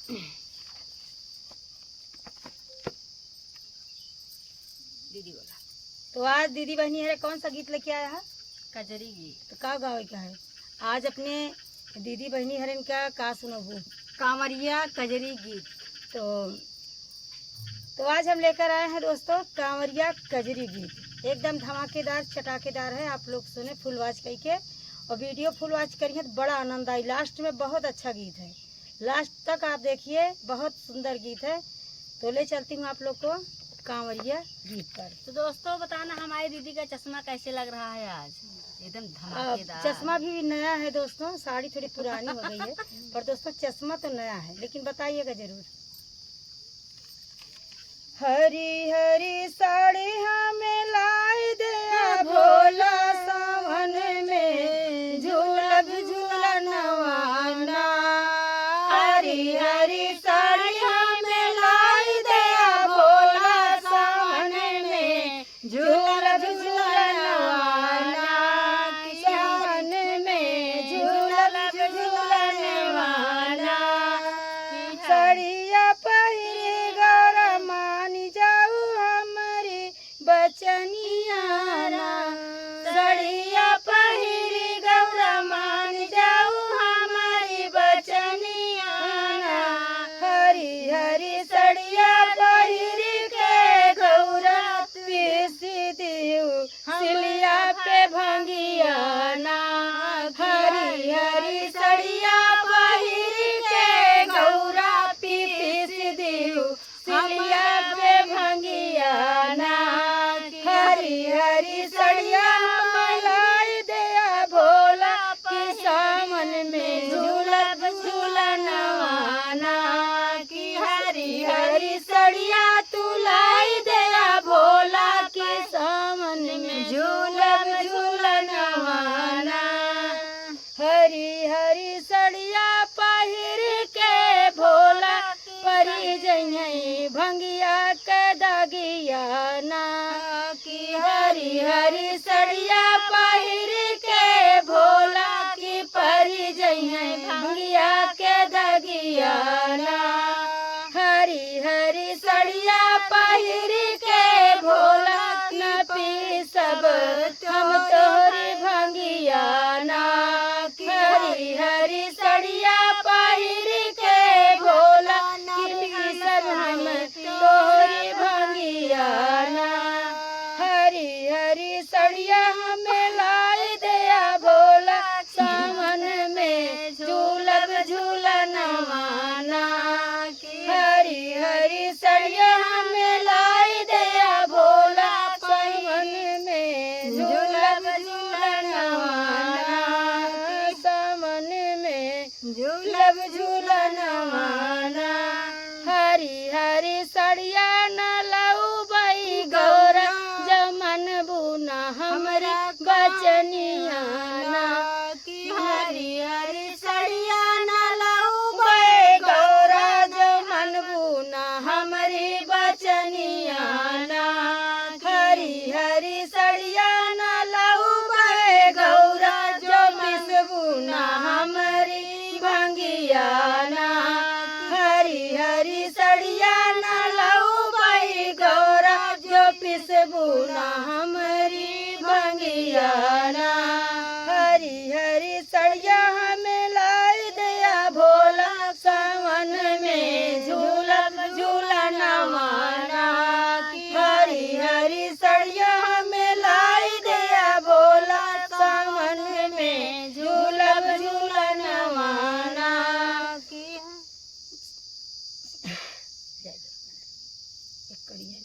दीदी बोला तो आज दीदी बहनी है कौन सा गीत लेके आया है? कजरी गीत। तो का गाँव का है? आज अपने दीदी बहनी हरन का सुनबू? कांवरिया कजरी गीत। तो आज हम लेकर आए हैं दोस्तों कांवरिया कजरी गीत। एकदम धमाकेदार चटाकेदार है। आप लोग सुने फुल वॉच करके और वीडियो फुल वॉच करिए तो बड़ा आनंद आई। लास्ट में बहुत अच्छा गीत है, लास्ट तक आप देखिए, बहुत सुंदर गीत है। तो ले चलती हूँ आप लोग को कांवरिया गीत पर। तो दोस्तों बताना हमारी दीदी का चश्मा कैसे लग रहा है आज? एकदम धमाकेदार। चश्मा भी नया है दोस्तों, साड़ी थोड़ी पुरानी हो गई है पर दोस्तों चश्मा तो नया है, लेकिन बताइएगा जरूर। हरी हरी साड़ी हमें लाई दे भोला सावन में झूलब झूलनवाना। हरी हरी साड़ी हमें लाई दे भोला सावन में झूलब झूलनवाना। सावन में झूलब झूलनवाना। साड़िया पहिरे गौरा मानी जाऊ हमारी बचनियाना। साड़िया पहिरे गौरा मानी जाऊ हमारी बचनियाना। हरी हरी साड़िया पहिरे के गौरा पीसी दियो सिलिया पे भंगियाना। हरी हरी साड़िया पहिरे के गौरा पीस दियो सिलिया पे भंगियाना। हरी हरी साड़िया मलाई दया भोला की सावन में झूलब झूलनवाना। की हरी हरी साड़िया तू लाई दया भोला की सावन में झूलब झूलनवाना। हरी हरी साड़िया पहिर के भोला परी जइयै भंगिया के दागियाना। की हरी हरी साड़िया पहिर के भोला की परी जइयै भंगिया के दागियाना। हरी हरी साड़िया पहिर के भोला न पी सब हम तोहरी भंगियाना। हरी हरी साड़िया पहिर के भोला की सब हम तोहरी भंगियाना। हरी हरी साड़िया हमें लाई दया भोला सावन में झूलब झूलनवाना। हरी हरी साड़िया हमें लाई दया भोला सावन में झूलब झूलनवाना। सावन में झूलब झूलनवाना। हरी हरी साड़िया न लाऊ बाई गौरा जमन बुना हमरी बचनियाना। हरी हरी साड़िया न लाऊ बाई गौरा जमन बुना हमरी बचनियाना। हरी हरी साड़िया न लाऊ बाई गौरा जो बिसबुना हमरी भंगियाना। हरी हरी साड़िया न लाऊ बाई गौरा जो पिसबुना हमरी भंगियाना। हरी हरी साड़िया हमें लाई दया भोला सावन में झूलब झूलनवाना। हरी हरी साड़िया हमें लाई दया भोला सावन में झूलब झूलनवाना। एक कड़िया